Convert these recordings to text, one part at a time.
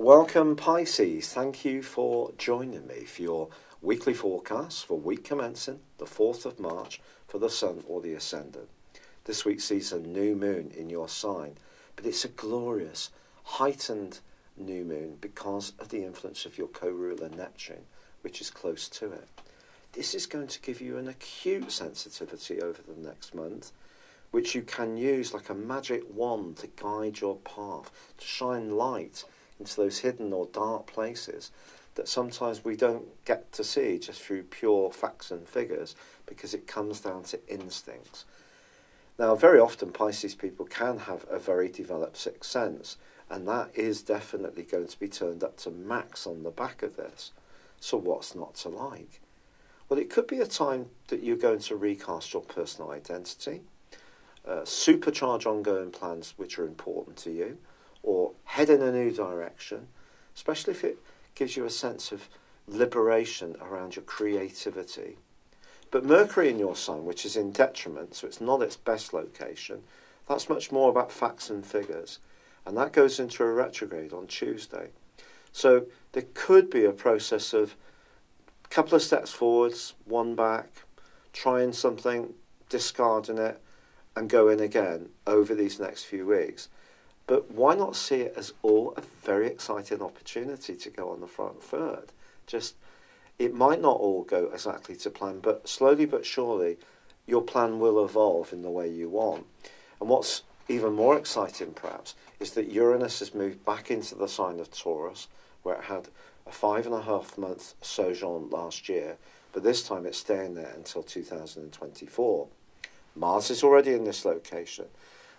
Welcome Pisces, thank you for joining me for your weekly forecast for week commencing the 4th of March for the Sun or the Ascendant. This week sees a new moon in your sign, but it's a glorious, heightened new moon because of the influence of your co-ruler Neptune, which is close to it. This is going to give you an acute sensitivity over the next month, which you can use like a magic wand to guide your path, to shine light into those hidden or dark places that sometimes we don't get to see just through pure facts and figures because it comes down to instincts. Now, very often Pisces people can have a very developed sixth sense, and that is definitely going to be turned up to max on the back of this. So what's not to like? Well, it could be a time that you're going to recast your personal identity, supercharge ongoing plans which are important to you, or head in a new direction, especially if it gives you a sense of liberation around your creativity. But Mercury in your sign, which is in detriment, so it's not its best location, that's much more about facts and figures. And that goes into a retrograde on Tuesday. So there could be a process of a couple of steps forwards, one back, trying something, discarding it, and going again over these next few weeks. But why not see it as all a very exciting opportunity to go on the front third? It might not all go exactly to plan, but slowly but surely your plan will evolve in the way you want. And what's even more exciting perhaps is that Uranus has moved back into the sign of Taurus, where it had a 5.5-month sojourn last year, but this time it's staying there until 2024. Mars is already in this location.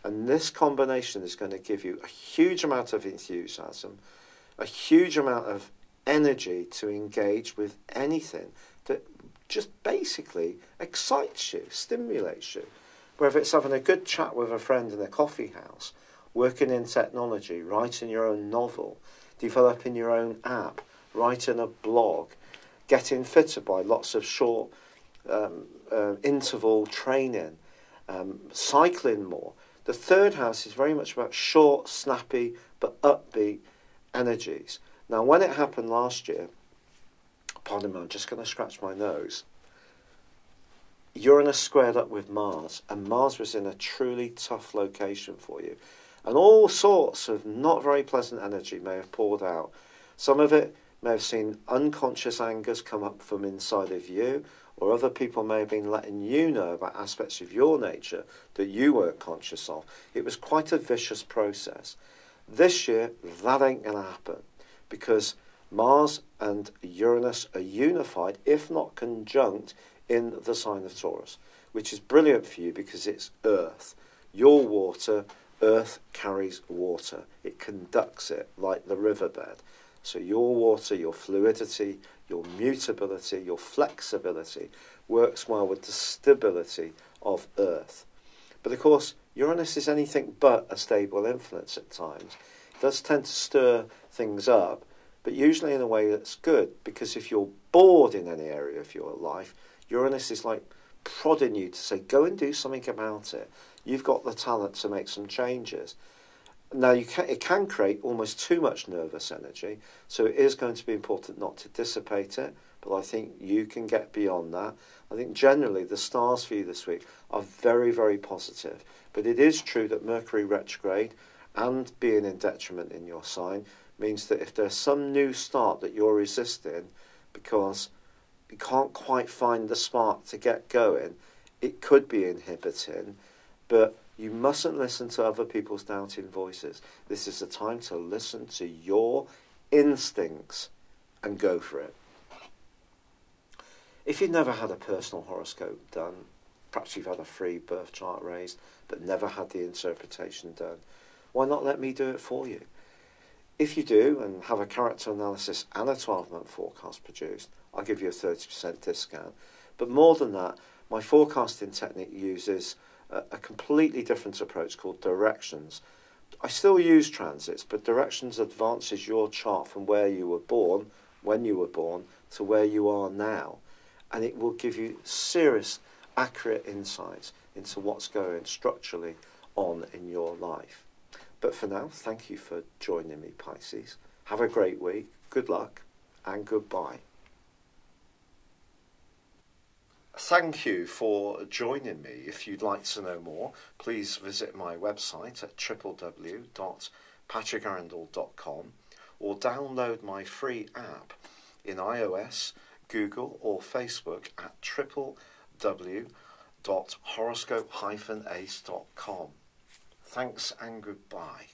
And this combination is going to give you a huge amount of enthusiasm, a huge amount of energy to engage with anything that just basically excites you, stimulates you. Whether it's having a good chat with a friend in a coffee house, working in technology, writing your own novel, developing your own app, writing a blog, getting fitter by lots of short interval training, cycling more. The third house is very much about short, snappy, but upbeat energies. Now, when it happened last year, pardon me, I'm just going to scratch my nose, Uranus squared up with Mars, and Mars was in a truly tough location for you. And all sorts of not very pleasant energy may have poured out. Some of it may have seen unconscious angers come up from inside of you, or other people may have been letting you know about aspects of your nature that you weren't conscious of. It was quite a vicious process. This year, that ain't going to happen, because Mars and Uranus are unified, if not conjunct, in the sign of Taurus, which is brilliant for you because it's Earth. Your water, Earth carries water. It conducts it like the riverbed. So your water, your fluidity, your mutability, your flexibility works well with the stability of Earth. But of course, Uranus is anything but a stable influence at times. It does tend to stir things up, but usually in a way that's good, because if you're bored in any area of your life, Uranus is like prodding you to say, go and do something about it. You've got the talent to make some changes. Now, it can create almost too much nervous energy, so it is going to be important not to dissipate it, but I think you can get beyond that. I think generally the stars for you this week are very, very positive, but it is true that Mercury retrograde and being in detriment in your sign means that if there's some new start that you're resisting because you can't quite find the spark to get going, it could be inhibiting, but you mustn't listen to other people's doubting voices. This is the time to listen to your instincts and go for it. If you've never had a personal horoscope done, perhaps you've had a free birth chart raised, but never had the interpretation done, why not let me do it for you? If you do and have a character analysis and a 12-month forecast produced, I'll give you a 30% discount. But more than that, my forecasting technique uses a completely different approach called directions. I still use transits, but directions advances your chart from where you were born, when you were born, to where you are now. And it will give you serious, accurate insights into what's going structurally on in your life. But for now, thank you for joining me, Pisces. Have a great week, good luck, and goodbye. Thank you for joining me. If you'd like to know more, please visit my website at www.patrickarundell.com or download my free app in iOS, Google or Facebook at www.horoscope-ace.com. Thanks and goodbye.